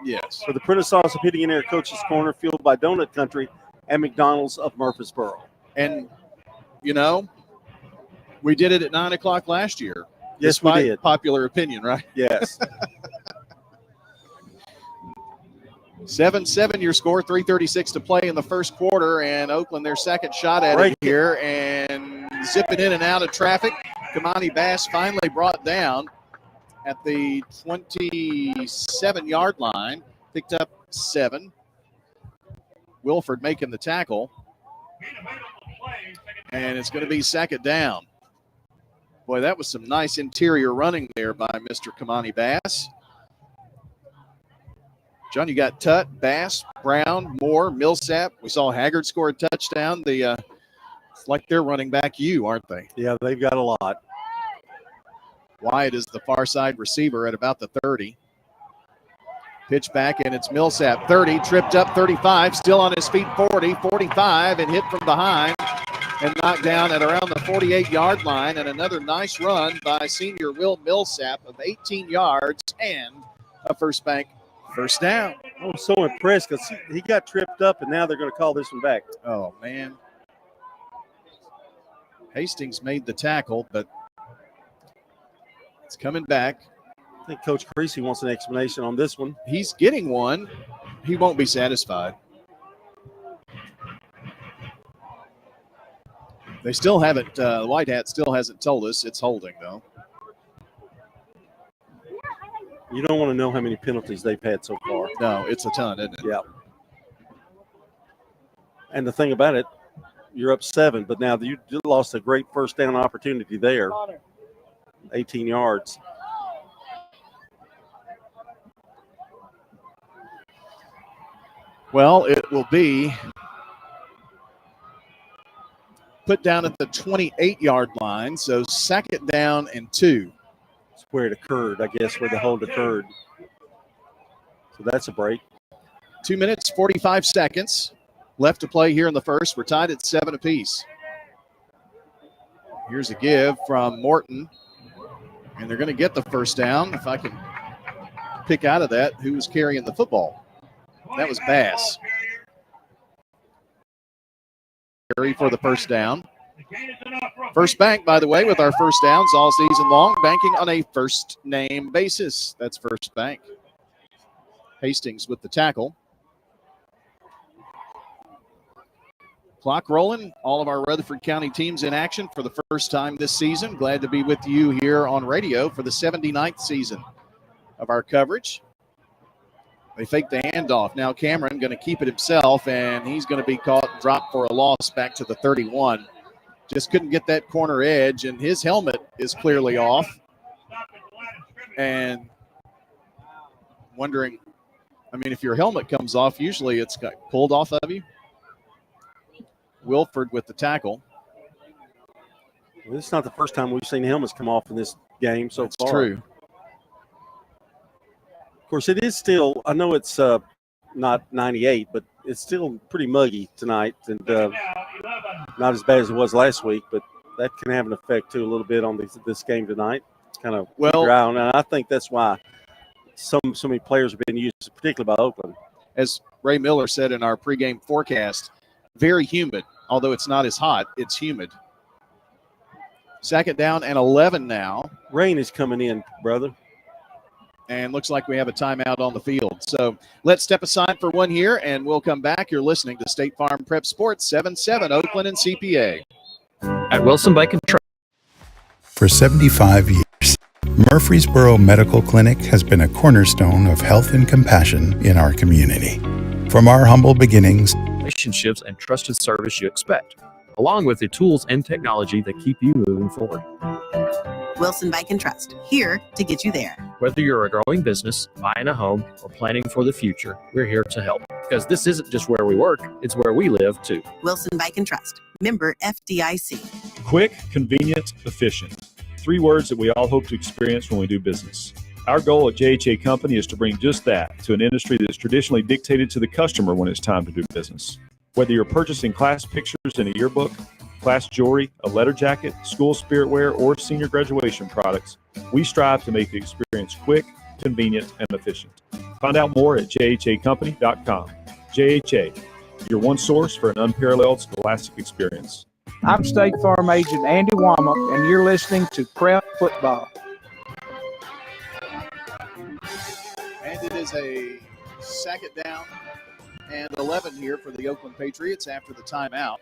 Yes. For the Prentice Awesome Heating and Air Coaches Corner, fueled by Donut Country and McDonald's of Murfreesboro. And, you know, we did it at 9 o'clock last year. Yes, we did. Popular opinion, right? Yes. 7-7 your score, 3:36 to play in the first quarter, and Oakland their second shot at it here, and zipping in and out of traffic. Kamani Bass finally brought down at the 27-yard line, picked up 7. Wilford making the tackle, and it's going to be second down. Boy, that was some nice interior running there by Mr. Kamani Bass. John, you got Tutt, Bass, Brown, Moore, Millsap. We saw Haggard score a touchdown. It's like they're running back you, aren't they? Yeah, they've got a lot. Wyatt is the far side receiver at about the 30. Pitch back, and it's Millsap. 30, tripped up, 35, still on his feet, 40, 45, and hit from behind and knocked down at around the 48-yard line. And another nice run by senior Will Millsap of 18 yards and a First Bank first down. I was so impressed because he got tripped up, and now they're going to call this one back. Oh, man. Hastings made the tackle, but it's coming back. I think Coach Creasy wants an explanation on this one. He's getting one. He won't be satisfied. They still haven't, White Hat still hasn't told us it's holding, though. You don't want to know how many penalties they've had so far. No, it's a ton, isn't it? Yeah. And the thing about it, you're up 7, but now you lost a great first down opportunity there. 18 yards. Well, it will be put down at the 28-yard line, so second down and 2. That's where it occurred, I guess, where the hold occurred. So that's a break. 2 minutes, 45 seconds left to play here in the first. We're tied at 7 apiece. Here's a give from Morton, and they're going to get the first down. If I can pick out of that who was carrying the football. That was Bass. Carry for the first down. First Bank, by the way, with our first downs all season long, banking on a first name basis. That's First Bank. Hastings with the tackle. Clock rolling. All of our Rutherford County teams in action for the first time this season. Glad to be with you here on radio for the 79th season of our coverage. They fake the handoff. Now Cameron going to keep it himself, and he's going to be caught and dropped for a loss back to the 31. Just couldn't get that corner edge, and his helmet is clearly off. And wondering, I mean, if your helmet comes off, usually it's got pulled off of you. Wilford with the tackle. Well, this is not the first time we've seen helmets come off in this game so far. That's true. Of course, it is still, I know it's not 98, but it's still pretty muggy tonight, and not as bad as it was last week, but that can have an effect, too, a little bit on this game tonight. It's kind of dry, and I think that's why so many players have been used, particularly by Oakland. As Ray Miller said in our pregame forecast, very humid. Although it's not as hot, it's humid. Second down and 11 now. Rain is coming in, brother. And looks like we have a timeout on the field. So let's step aside for one here, and we'll come back. You're listening to State Farm Prep Sports, 7-7, Oakland and CPA. At Wilson Bike and Truck. For 75 years, Murfreesboro Medical Clinic has been a cornerstone of health and compassion in our community. From our humble beginnings, relationships and trusted service you expect, along with the tools and technology that keep you moving forward. Wilson Bike and Trust, here to get you there. Whether you're a growing business, buying a home, or planning for the future, we're here to help. Because this isn't just where we work, it's where we live too. Wilson Bike and Trust, member FDIC. Quick, convenient, efficient. 3 words that we all hope to experience when we do business. Our goal at JHA Company is to bring just that to an industry that's traditionally dictated to the customer when it's time to do business. Whether you're purchasing class pictures in a yearbook, class jewelry, a letter jacket, school spirit wear, or senior graduation products, we strive to make the experience quick, convenient, and efficient. Find out more at jhacompany.com. JHA, your one source for an unparalleled scholastic experience. I'm State Farm Agent Andy Womack, and you're listening to Prep Football. And it is a second down and 11 here for the Oakland Patriots after the timeout.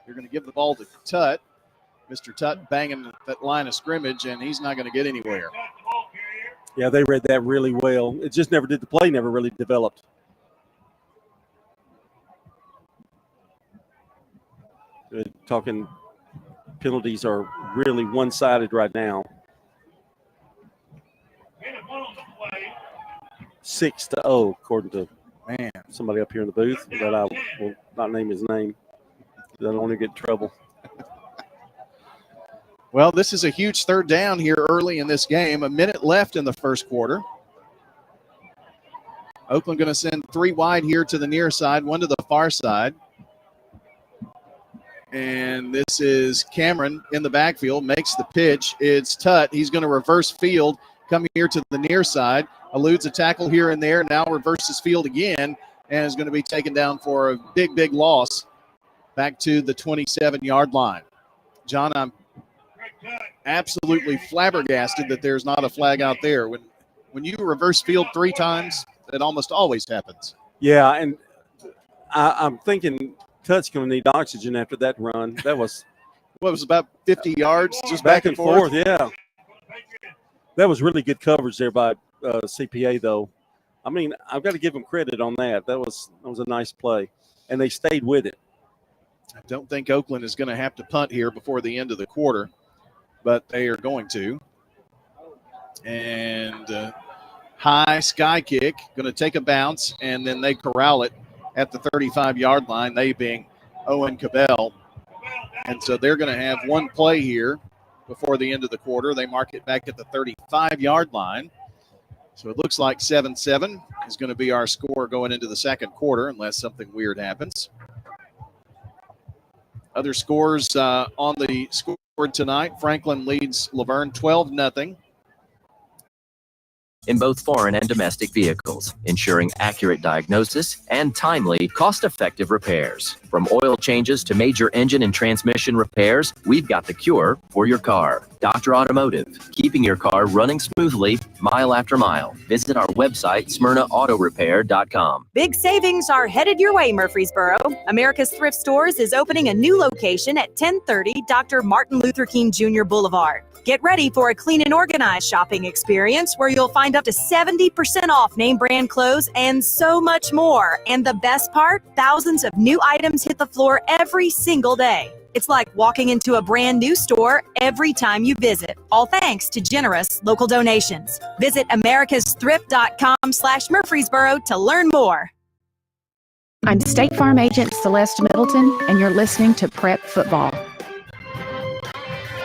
They're going to give the ball to Tutt. Mr. Tutt banging that line of scrimmage, and he's not going to get anywhere. Yeah, they read that really well. It just never did. The play never really developed. Talking penalties are really one-sided right now. 6-0, according to somebody up here in the booth, but I will not name his name. I don't want to get in trouble. Well, this is a huge third down here early in this game. A minute left in the first quarter. Oakland going to send 3 wide here to the near side, 1 to the far side. And this is Cameron in the backfield, makes the pitch. It's Tutt. He's going to reverse field, come here to the near side, eludes a tackle here and there, now reverses field again, and is going to be taken down for a big, big loss back to the 27-yard line. John, I'm absolutely flabbergasted that there's not a flag out there. When you reverse field 3 times, it almost always happens. Yeah, and I'm thinking Tutt's going to need oxygen after that run. That was about 50 yards, just back and forth. Yeah, that was really good coverage there by CPA, though. I mean, I've got to give them credit on that. That was a nice play, and they stayed with it. I don't think Oakland is going to have to punt here before the end of the quarter, but they are going to. And high sky kick, going to take a bounce, and then they corral it at the 35-yard line, they being Owen Cabell. And so they're going to have 1 play here before the end of the quarter. They mark it back at the 35-yard line. So it looks like 7-7 is going to be our score going into the second quarter unless something weird happens. Other scores on the scoreboard tonight. Franklin leads Laverne 12-0. In both foreign and domestic vehicles, ensuring accurate diagnosis and timely, cost-effective repairs. From oil changes to major engine and transmission repairs, we've got the cure for your car. Dr. Automotive, keeping your car running smoothly mile after mile. Visit our website, SmyrnaAutorepair.com. Big savings are headed your way, Murfreesboro. America's Thrift Stores is opening a new location at 1030 Dr. Martin Luther King Jr. Boulevard. Get ready for a clean and organized shopping experience where you'll find up to 70% off name brand clothes and so much more. And the best part, thousands of new items hit the floor every single day. It's like walking into a brand new store every time you visit, all thanks to generous local donations. Visit americasthrift.com/Murfreesboro to learn more. I'm State Farm Agent Celeste Middleton, and you're listening to Prep Football.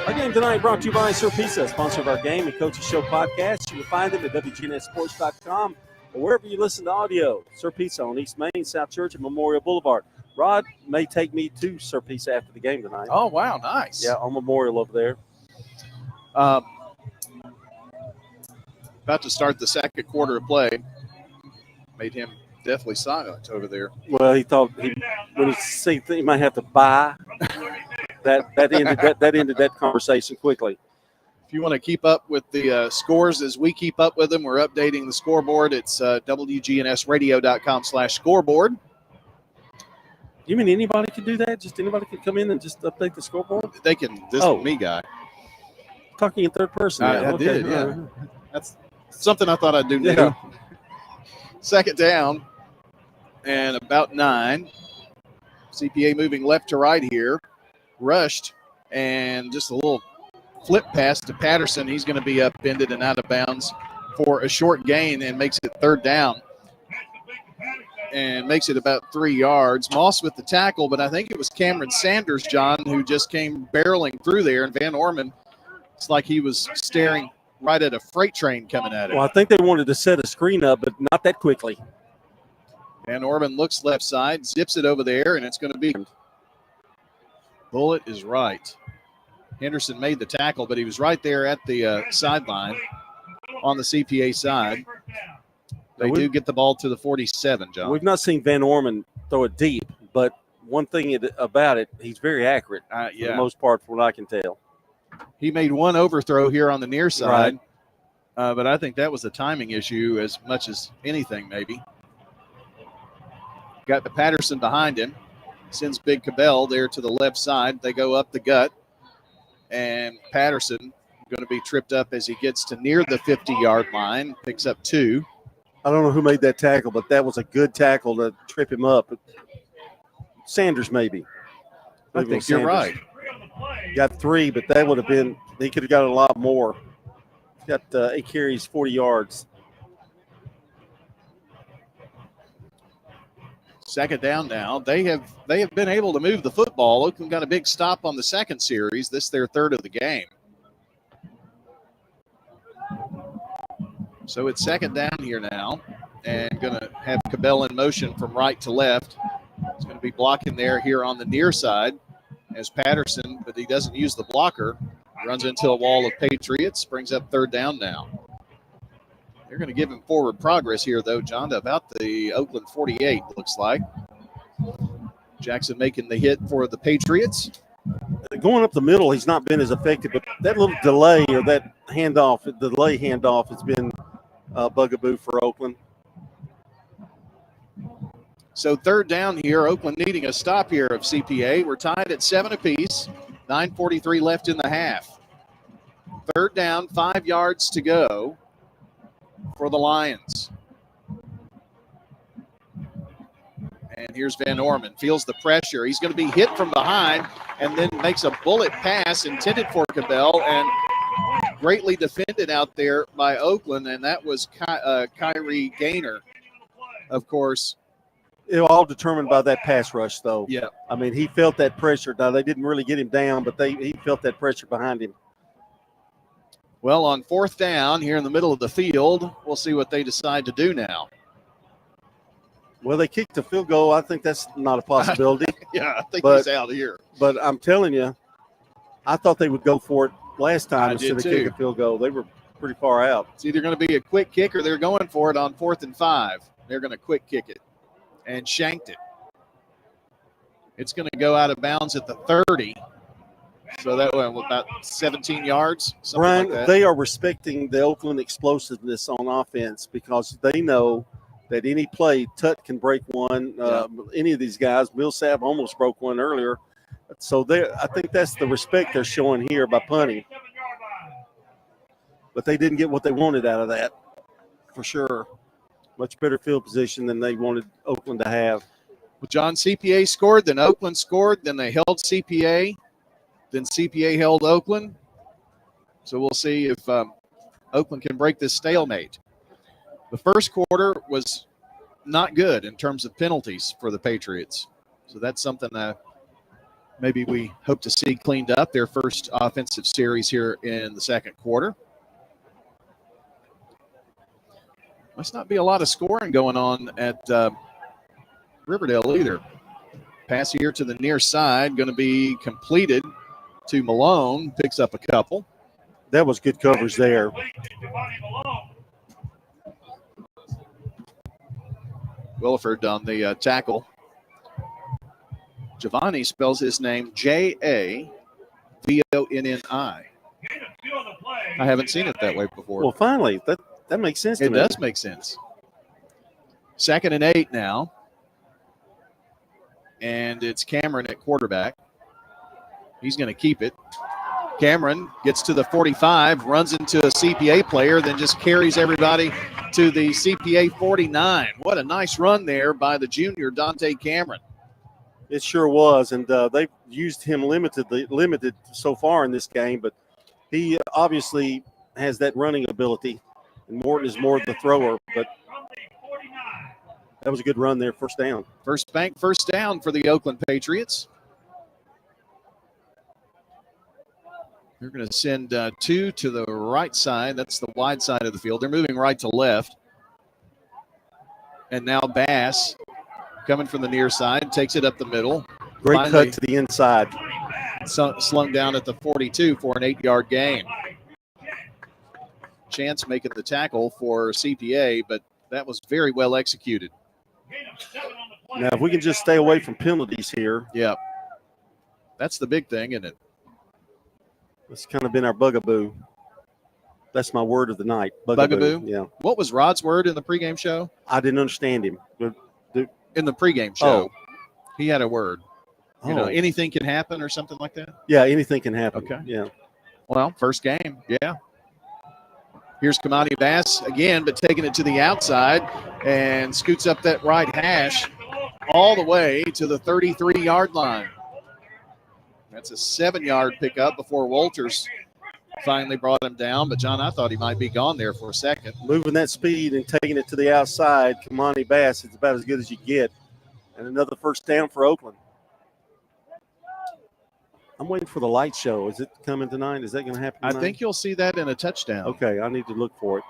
Our game tonight brought to you by Sir Pizza, sponsor of our Game and Coaches Show podcast. You can find them at WGNSports.com or wherever you listen to audio. Sir Pizza on East Main, South Church, and Memorial Boulevard. Rod may take me to Sir Pizza after the game tonight. Oh, wow, nice. Yeah, on Memorial over there. About to start the second quarter of play. Made him definitely silent over there. Well, he thought when he might have to buy. That ended that conversation quickly. If you want to keep up with the scores as we keep up with them, we're updating the scoreboard. It's WGNSradio.com/scoreboard. You mean anybody can do that? Just anybody can come in and just update the scoreboard? They can. This is me, guy. Talking in third person. I did, yeah. That's something I thought I'd do new. Yeah. Second down and about 9. CPA moving left to right here. Rushed and just a little flip pass to Patterson. He's going to be upended and out of bounds for a short gain and makes it third down and makes it about 3 yards. Moss with the tackle, but I think it was Cameron Sanders, John, who just came barreling through there, and Van Orman, it's like he was staring right at a freight train coming at him. Well, I think they wanted to set a screen up, but not that quickly. Van Orman looks left side, zips it over there, and it's going to be – bullet is right. Henderson made the tackle, but he was right there at the sideline. on the CPA side. They do get the ball to the 47, John. We've not seen Van Orman throw it deep, but one thing about it, he's very accurate for the most part, from what I can tell. He made one overthrow here on the near side, right. But I think that was a timing issue as much as anything, maybe. Got the Patterson behind him. Sends Big Cabell there to the left side. They go up the gut, and Patterson going to be tripped up as he gets to near the 50-yard line, picks up 2. I don't know who made that tackle, but that was a good tackle to trip him up. Sanders, maybe. I think you're right. Got 3, but that would have been – he could have got a lot more. Got 8 carries, 40 yards. Second down now. They have been able to move the football. Oakland got a big stop on the second series. This is their third of the game. So it's second down here now, and going to have Cabell in motion from right to left. He's going to be blocking there here on the near side as Patterson, but he doesn't use the blocker. Runs into a wall of Patriots, brings up third down now. They're going to give him forward progress here, though, John, to about the Oakland 48, looks like. Jackson making the hit for the Patriots. Going up the middle, he's not been as effective, but that little delay or that delay handoff has been a bugaboo for Oakland. So third down here, Oakland needing a stop here of CPA. We're tied at 7 apiece, 9:43 left in the half. Third down, 5 yards to go for the Lions. And here's Van Orman, feels the pressure. He's going to be hit from behind and then makes a bullet pass intended for Cabell and greatly defended out there by Oakland, and that was Kyrie Gaynor, of course. It was all determined by that pass rush, though. Yeah. I mean, he felt that pressure. Now, they didn't really get him down, but he felt that pressure behind him. Well, on fourth down here in the middle of the field, we'll see what they decide to do now. Well, they kicked a field goal. I think that's not a possibility. Yeah, I think he's out here. But I'm telling you, I thought they would go for it last time instead of kick a field goal. They were pretty far out. It's either going to be a quick kick or they're going for it on 4th and 5. They're going to quick kick it and shanked it. It's going to go out of bounds at the 30. So that was about 17 yards. Brian, like that. They are respecting the Oakland explosiveness on offense because they know that any play, Tut can break one. Any of these guys, Millsap almost broke one earlier. So I think that's the respect they're showing here by punting. But they didn't get what they wanted out of that, for sure. Much better field position than they wanted Oakland to have. Well, John, CPA scored, then Oakland scored, then they held CPA, then CPA held Oakland. So we'll see if Oakland can break this stalemate. The first quarter was not good in terms of penalties for the Patriots. So that's something that maybe we hope to see cleaned up, their first offensive series here in the second quarter. Must not be a lot of scoring going on at Riverdale either. Pass here to the near side, going to be completed to Malone, picks up a couple. That was good coverage there. Williford on the tackle. Giovanni spells his name Javonni. I haven't seen it that way before. Well, finally, that makes sense to me. It does make sense. 2nd and 8 now. And it's Cameron at quarterback. He's going to keep it. Cameron gets to the 45, runs into a CPA player, then just carries everybody to the CPA 49. What a nice run there by the junior, Dante Cameron. It sure was, and they've used him limited so far in this game, but he obviously has that running ability, and Morton is more the thrower, but that was a good run there, first down. First down for the Oakland Patriots. They're going to send 2 to the right side. That's the wide side of the field. They're moving right to left. And now Bass, coming from the near side, takes it up the middle. Great Finally, cut to the inside. Slung down at the 42 for an 8-yard gain. chance making the tackle for CPA, but that was very well executed. Now, if we can just stay away from penalties here. Yeah. That's the big thing, isn't it? That's kind of been our bugaboo. That's my word of the night. Bugaboo? Yeah. What was Rod's word in the pregame show? I didn't understand him. In the pregame show, Oh. he had a word. You know, Oh. anything can happen or something like that? Yeah, anything can happen. Okay. Yeah. Well, first game, yeah. Here's Kamani Bass again, but taking it to the outside and scoots up that right hash all the way to the 33-yard line. That's a 7-yard pickup before Walters finally brought him down. But, John, I thought he might be gone there for a second. Moving that speed and taking it to the outside, Kamani Bass, it's about as good as you get. And another first down for Oakland. I'm waiting for the light show. Is it coming tonight? Is that going to happen tonight? I think you'll see that in a touchdown. Okay, I need to look for it.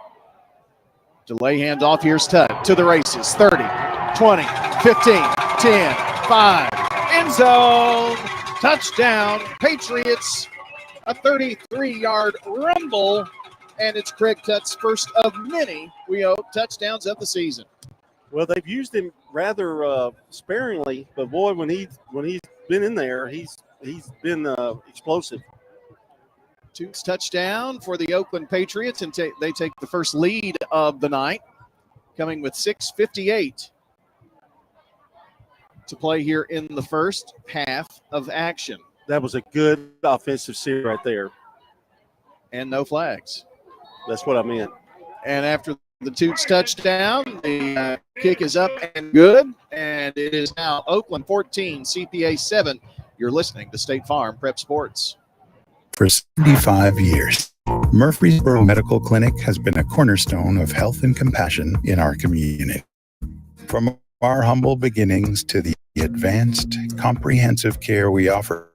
Delay handoff. Here's Tutt to the races. 30, 20, 15, 10, 5. End zone. Touchdown. Patriots. A 33-yard rumble. And it's Craig Tutt's first of many, we hope, touchdowns of the season. Well, they've used him rather sparingly, but boy, when he's been in there, he's been explosive. Toots touchdown for the Oakland Patriots, and they take the first lead of the night, coming with 6:58 to play here in the first half of action. That was a good offensive series right there. And no flags. That's what I meant. And after the Toots touchdown, the kick is up and good, and it is now Oakland 14, CPA 7. You're listening to State Farm Prep Sports. For 75 years, Murfreesboro Medical Clinic has been a cornerstone of health and compassion in our community. From our humble beginnings to the advanced, comprehensive care we offer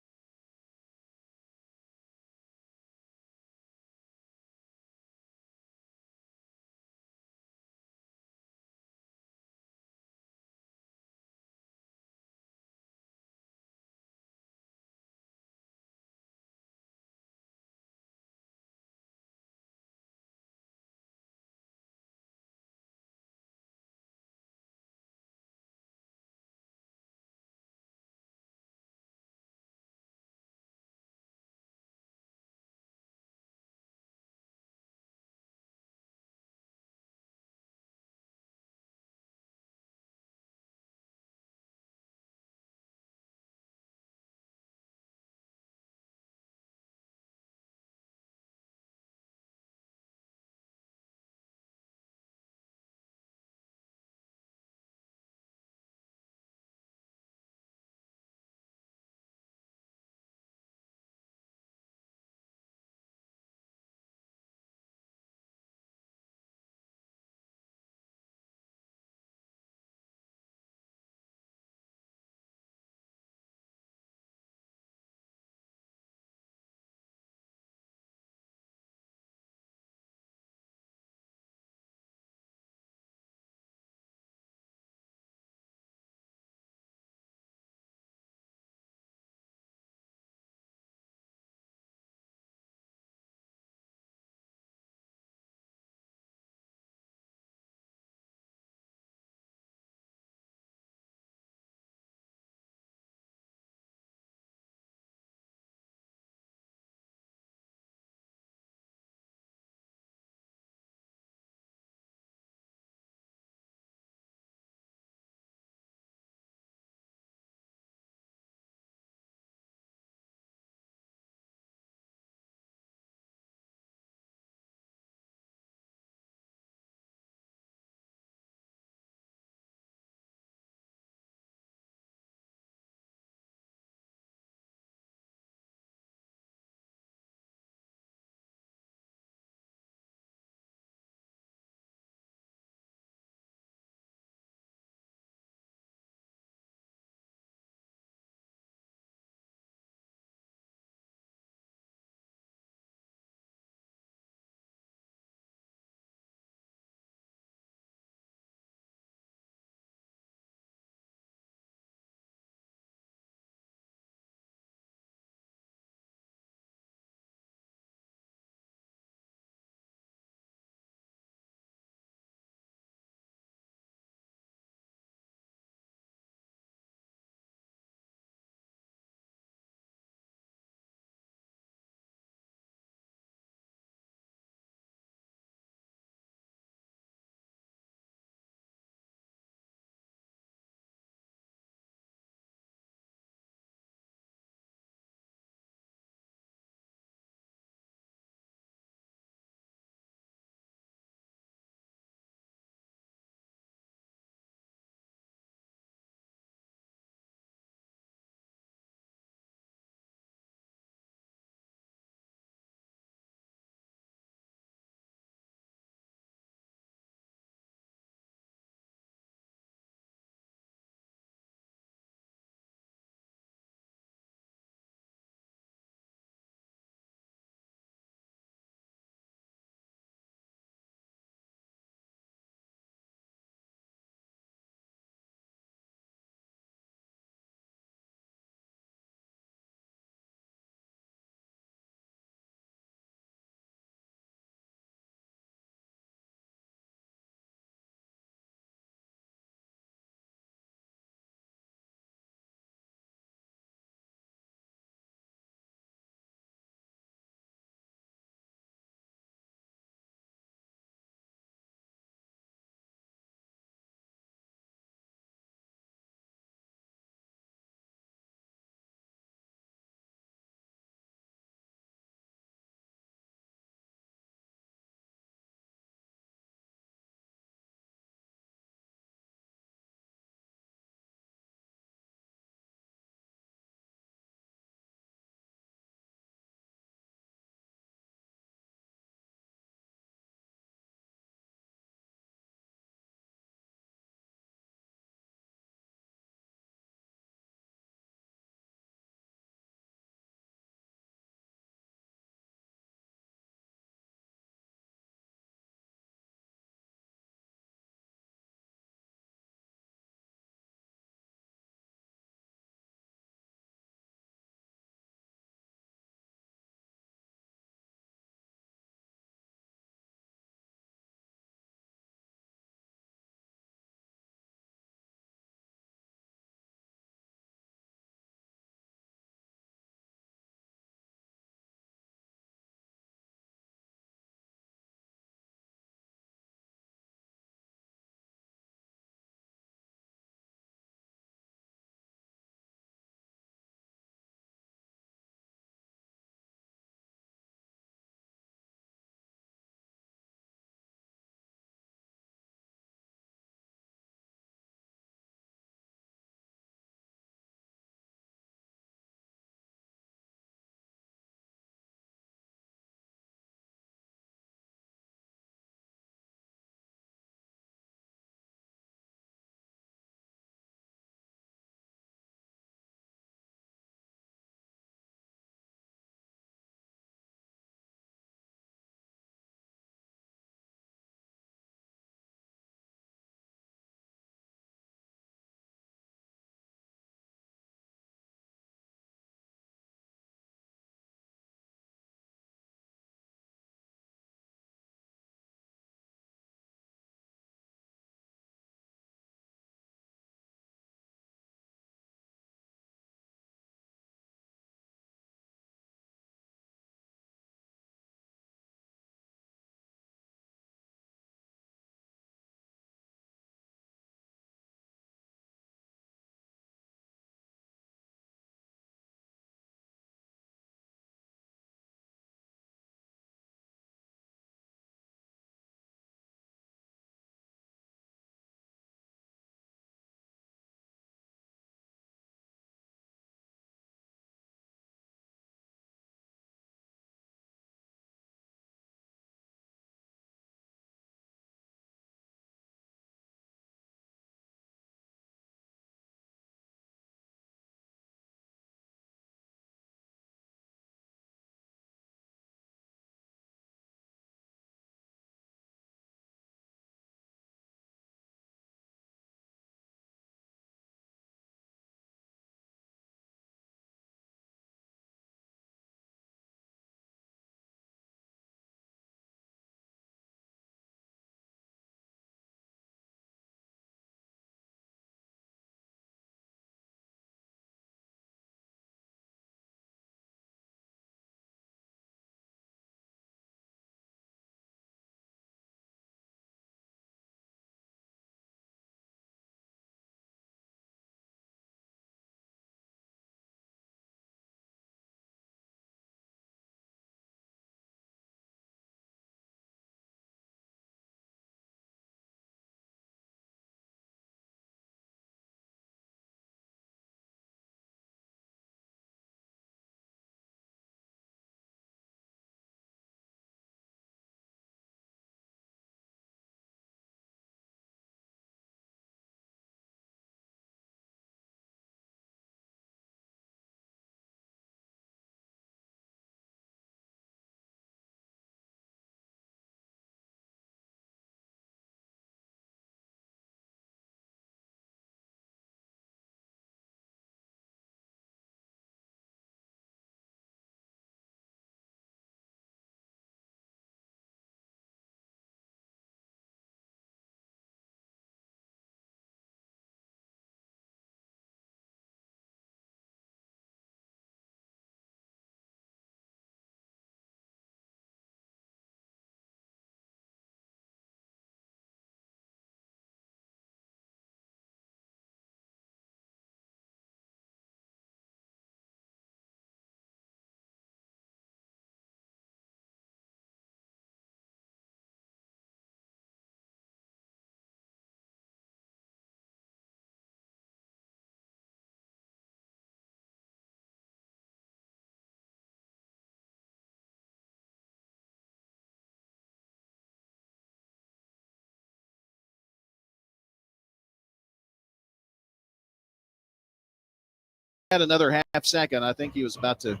had another half second. I think he was about to,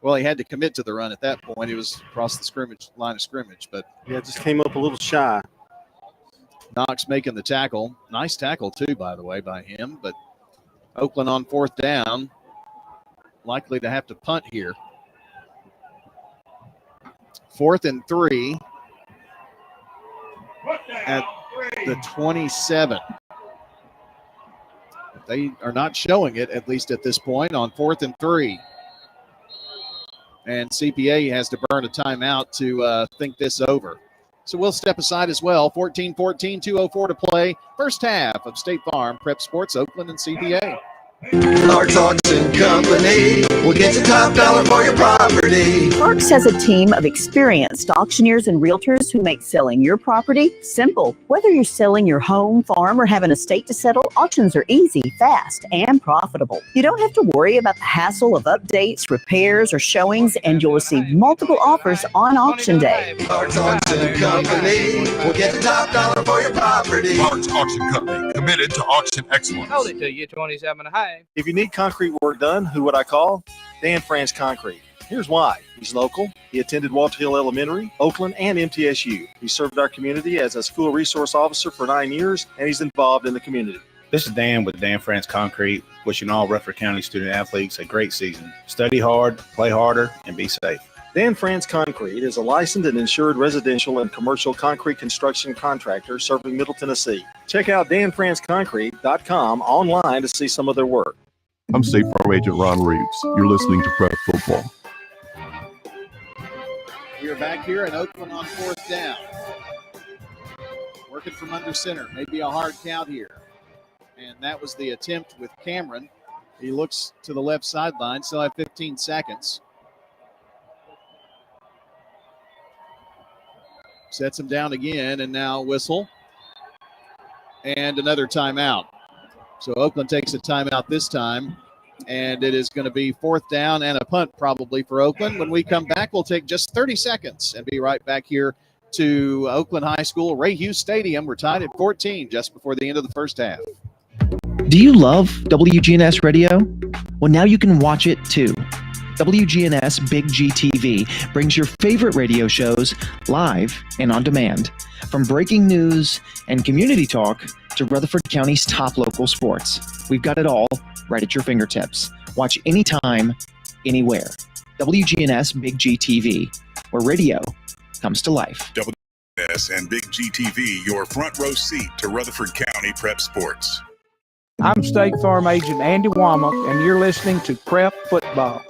well, he had to commit to the run at that point. He was across the line of scrimmage. But yeah, just came up a little shy. Knox making the tackle. Nice tackle, too, by the way, by him. But Oakland on 4th down, likely to have to punt here. 4th and 3 at the 27. They are not showing it, at least at this point, on 4th and 3. And CPA has to burn a timeout to think this over. So we'll step aside as well. 14-14, 2:04 to play. First half of State Farm Prep Sports, Oakland and CPA. Clark's Auction Company will get you top dollar for your property. Clark's has a team of experienced auctioneers and realtors who make selling your property simple. Whether you're selling your home, farm, or have an estate to settle, auctions are easy, fast, and profitable. You don't have to worry about the hassle of updates, repairs, or showings, and you'll receive multiple offers on auction day. Clark's Auction Company will get you top dollar for your property. Clark's Auction Company, committed to auction excellence. Hold it to you, 27.5. If you need concrete work done, who would I call? Dan France Concrete. Here's why. He's local. He attended Walter Hill Elementary, Oakland, and MTSU. He served our community as a school resource officer for 9 years, and he's involved in the community. This is Dan with Dan France Concrete, wishing all Rutherford County student athletes a great season. Study hard, play harder, and be safe. Dan France Concrete is a licensed and insured residential and commercial concrete construction contractor serving Middle Tennessee. Check out danfranceconcrete.com online to see some of their work. I'm State Farm Agent Ron Reeves. You're listening to Prep Football. We are back here in Oakland on 4th down. Working from under center. Maybe a hard count here. And that was the attempt with Cameron. He looks to the left sideline. Still have 15 seconds. Sets him down again, and now whistle. And another timeout. So Oakland takes a timeout this time, and it is going to be 4th down and a punt probably for Oakland. When we come back, we'll take just 30 seconds and be right back here to Oakland High School, Ray Hughes Stadium. We're tied at 14 just before the end of the first half. Do you love WGNS radio? Well, now you can watch it too. WGNS Big G TV brings your favorite radio shows live and on demand. From breaking news and community talk to Rutherford County's top local sports. We've got it all right at your fingertips. Watch anytime, anywhere. WGNS Big G TV, where radio comes to life. WGNS and Big G TV, your front row seat to Rutherford County Prep Sports. I'm State Farm Agent Andy Womack, and you're listening to Prep Football.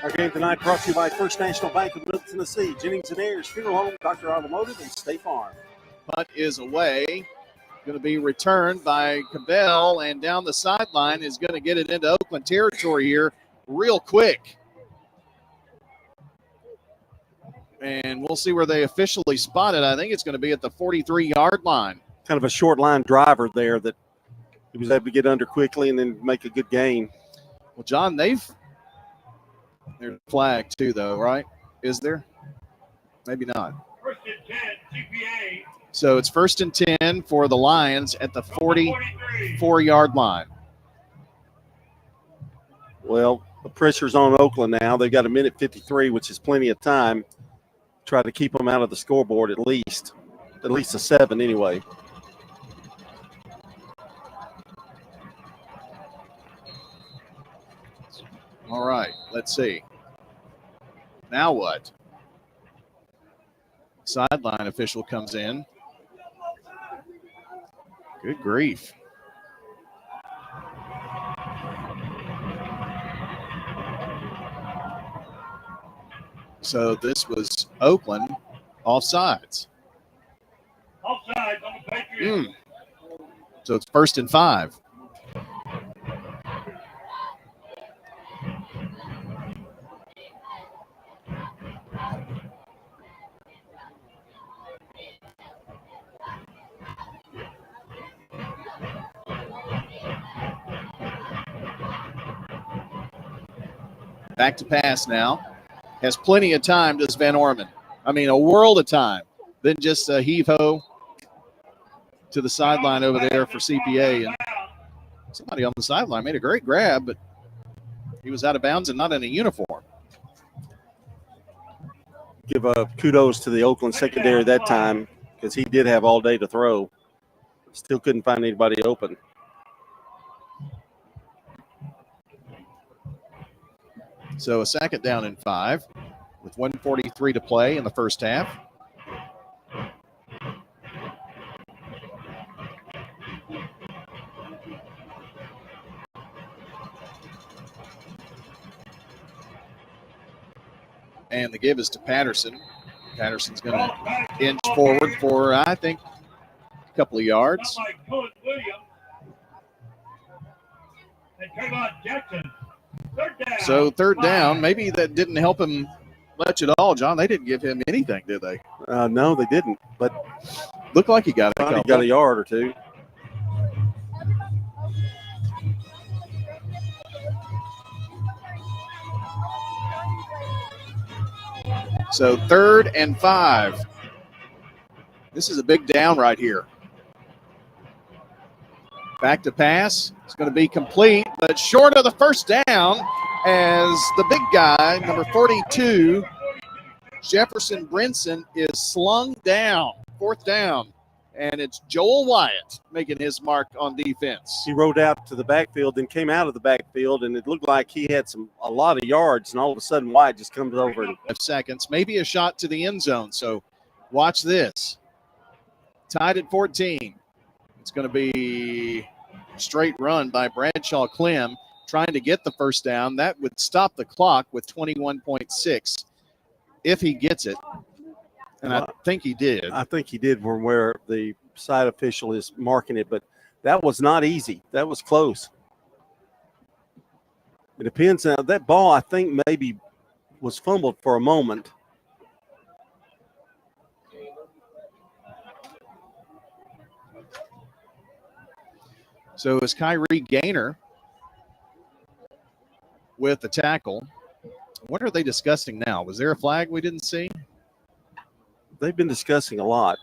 Our game tonight brought to you by First National Bank of Middle Tennessee, Jennings & Ayers, Funeral Home, Dr. Automotive, and State Farm. Punt is away. Going to be returned by Cabell, and down the sideline is going to get it into Oakland territory here real quick. And we'll see where they officially spot it. I think it's going to be at the 43-yard line. Kind of a short line driver there that he was able to get under quickly and then make a good gain. Well, John, there's a flag too, though, right? Is there? Maybe not. 1st and 10, CPA. So it's 1st and 10 for the Lions at the 44-yard line. Well, the pressure's on Oakland now. They've got a minute 53, which is plenty of time. Try to keep them out of the scoreboard at least a 7 anyway. All right, let's see. Now what? Sideline official comes in. Good grief. So this was Oakland offsides. Offsides on the Patriots. So it's 1st and 5. Back to pass now. Has plenty of time, does Van Orman. I mean, a world of time. Then just a heave-ho to the sideline over there for CPA. And Somebody on the sideline made a great grab, but he was out of bounds and not in a uniform. Give kudos to the Oakland secondary that time because he did have all day to throw. Still couldn't find anybody open. So a second down and 5 with 1:43 to play in the first half. And the give is to Patterson. Patterson's going to inch forward for, I think, a couple of yards. So third down, maybe that didn't help him much at all, John. They didn't give him anything, did they? No, they didn't. But looked like he got he got a yard or two. So 3rd and 5. This is a big down right here. Back to pass. It's going to be complete, but short of the first down as the big guy, number 42, Jefferson Brinson, is slung down. 4th down. And it's Joel Wyatt making his mark on defense. He rode out to the backfield, then came out of the backfield, and it looked like he had a lot of yards, and all of a sudden Wyatt just comes over. 5 seconds, maybe a shot to the end zone. So watch this. Tied at 14. It's going to be a straight run by Bradshaw Clem trying to get the first down. That would stop the clock with 21.6 if he gets it. And I think he did. I think he did from where the side official is marking it, but that was not easy. That was close. It depends. Now, that ball, I think, maybe was fumbled for a moment. So it's Kyrie Gaynor with the tackle. What are they discussing now? Was there a flag we didn't see? They've been discussing a lot.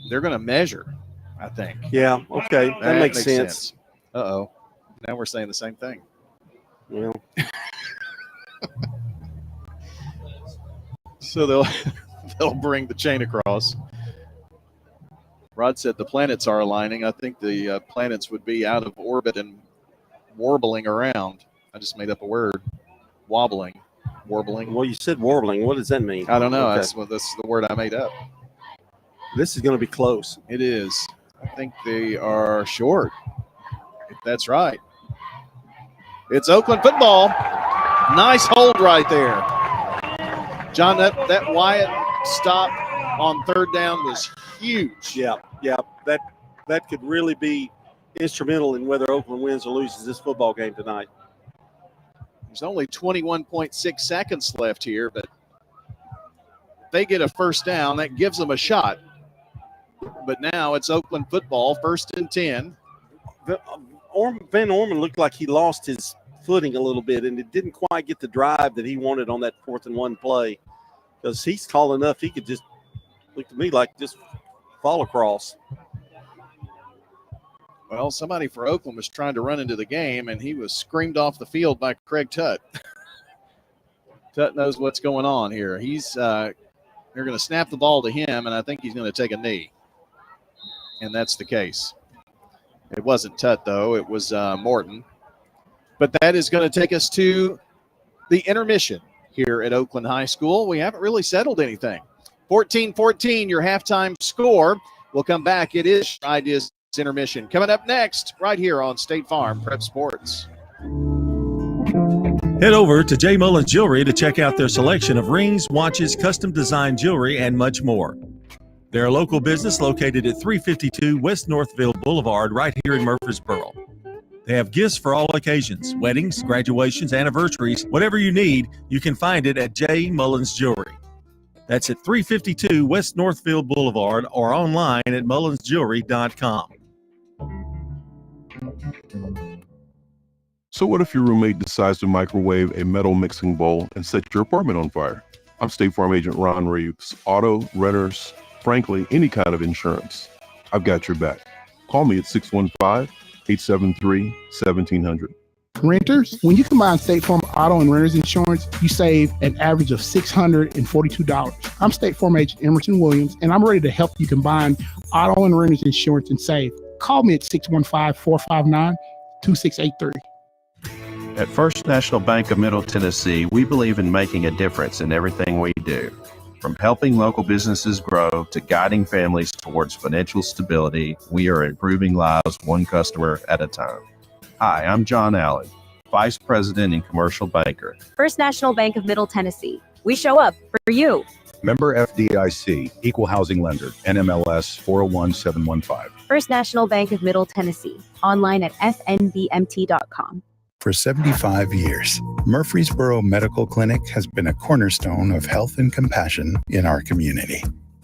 They're going to measure, I think. Yeah, okay. That makes sense. Uh-oh. Now we're saying the same thing. Well. So they'll bring the chain across. Rod said the planets are aligning. I think the planets would be out of orbit and warbling around. I just made up a word. Wobbling. Warbling. Well, you said warbling. What does that mean? I don't know. Okay. That's the word I made up. This is going to be close. It is. I think they are short. If that's right. It's Oakland football. Nice hold right there. John, that Wyatt stop on 3rd down was huge. Yeah. That could really be instrumental in whether Oakland wins or loses this football game tonight. There's only 21.6 seconds left here, but if they get a first down, that gives them a shot. But now it's Oakland football, 1st and 10. Van Orman looked like he lost his footing a little bit, and it didn't quite get the drive that he wanted on that 4th and 1 play because he's tall enough he could just look to me like just fall across. Well, somebody for Oakland was trying to run into the game, and he was screamed off the field by Craig Tutt. Tutt knows what's going on here. They're going to snap the ball to him, and I think he's going to take a knee. And that's the case. It wasn't Tutt, though. It was Morton. But that is going to take us to the intermission here at Oakland High School. We haven't really settled anything. 14-14, your halftime score. We'll come back. It is Ideas Intermission. Coming up next, right here on State Farm Prep Sports. Head over to J. Mullins Jewelry to check out their selection of rings, watches, custom design jewelry, and much more. They're a local business located at 352 West Northville Boulevard right here in Murfreesboro. They have gifts for all occasions, weddings, graduations, anniversaries, whatever you need, you can find it at J. Mullins Jewelry. That's at 352 West Northville Boulevard or online at mullinsjewelry.com. So what if your roommate decides to microwave a metal mixing bowl and set your apartment on fire? I'm State Farm Agent Ron Reeves. Auto, renters, frankly, any kind of insurance. I've got your back. Call me at 615 873-1700. Renters, when you combine State Farm auto and renter's insurance, you save an average of $642. I'm State Farm agent Emerson Williams, and I'm ready to help you combine auto and renter's insurance and save. Call me at 615-459-2683. At First National Bank of Middle Tennessee, we believe in making a difference in everything we do. From helping local businesses grow to guiding families towards financial stability, we are improving lives one customer at a time. Hi, I'm John Allen, Vice President and Commercial Banker. First National Bank of Middle Tennessee. We show up for you. Member FDIC, Equal Housing Lender, NMLS 401715. First National Bank of Middle Tennessee. Online at fnbmt.com. For 75 years, Murfreesboro Medical Clinic has been a cornerstone of health and compassion in our community.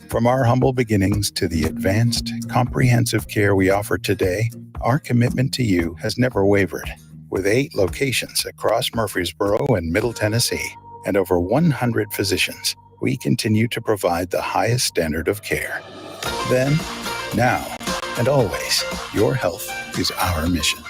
From our humble beginnings to the advanced, comprehensive care we offer today, our commitment to you has never wavered. With 8 locations across Murfreesboro and Middle Tennessee and over 100 physicians, we continue to provide the highest standard of care. Then, now, and always, your health is our mission.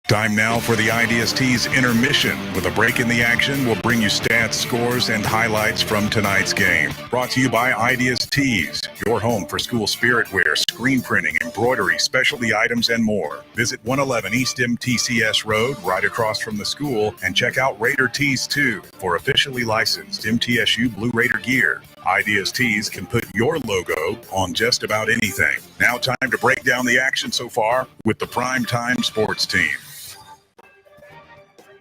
Time now for the IDST's intermission. With a break in the action, we'll bring you stats, scores, and highlights from tonight's game. Brought to you by IDST's, your home for school spirit wear, screen printing, embroidery, specialty items, and more. Visit 111 East MTCS Road, right across from the school, and check out Raider Tees too for officially licensed MTSU Blue Raider gear. IDSTs can put your logo on just about anything. Now time to break down the action so far with the Prime Time Sports Team.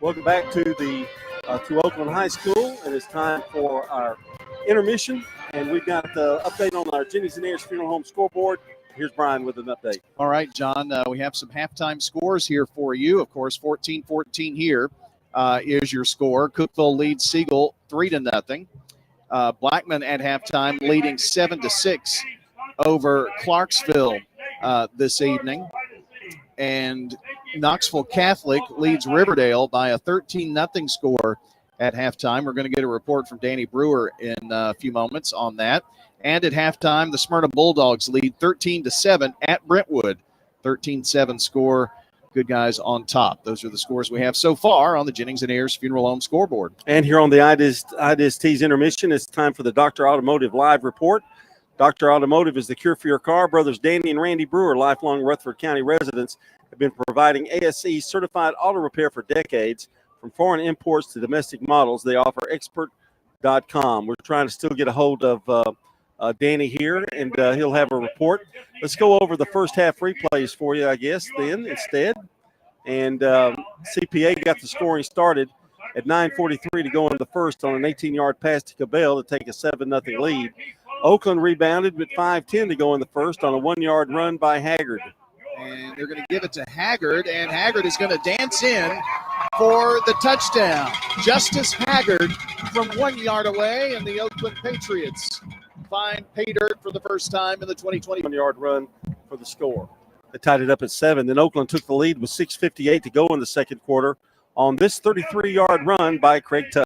Welcome back to Oakland High School, and it's time for our intermission. And we've got the update on our Jennings and Ayers Funeral Home scoreboard. Here's Brian with an update. All right, John, we have some halftime scores here for you. Of course, 14-14 here is your score. Cookeville leads Siegel 3-0. Blackman at halftime leading 7-6 over Clarksville this evening. And Knoxville Catholic leads Riverdale by a 13-0 score at halftime. We're going to get a report from Danny Brewer in a few moments on that. And at halftime, the Smyrna Bulldogs lead 13-7 at Brentwood. 13-7 score. Good guys on top. Those are the scores we have so far on the Jennings and Ayers Funeral Home scoreboard. And here on the IDST's intermission, it's time for the Dr. Automotive Live Report. Dr. Automotive is the cure for your car. Brothers Danny and Randy Brewer, lifelong Rutherford County residents, have been providing ASE certified auto repair for decades. From foreign imports to domestic models, they offer expert.com. We're trying to still get a hold of Danny here, and he'll have a report. Let's go over the first half replays for you, I guess, then instead. And CPA got the scoring started at 9:43 to go in the first on an 18-yard pass to Cabell to take a 7-0 lead. Oakland rebounded with 5:10 to go in the first on a 1-yard run by Haggard. And they're going to give it to Haggard, and Haggard is going to dance in for the touchdown. Justice Haggard from 1 yard away, and the Oakland Patriots find pay dirt for the first time in the 2020 1-yard run for the score. They tied it up at 7. Then Oakland took the lead with 6:58 to go in the second quarter on this 33-yard run by Craig Tuck.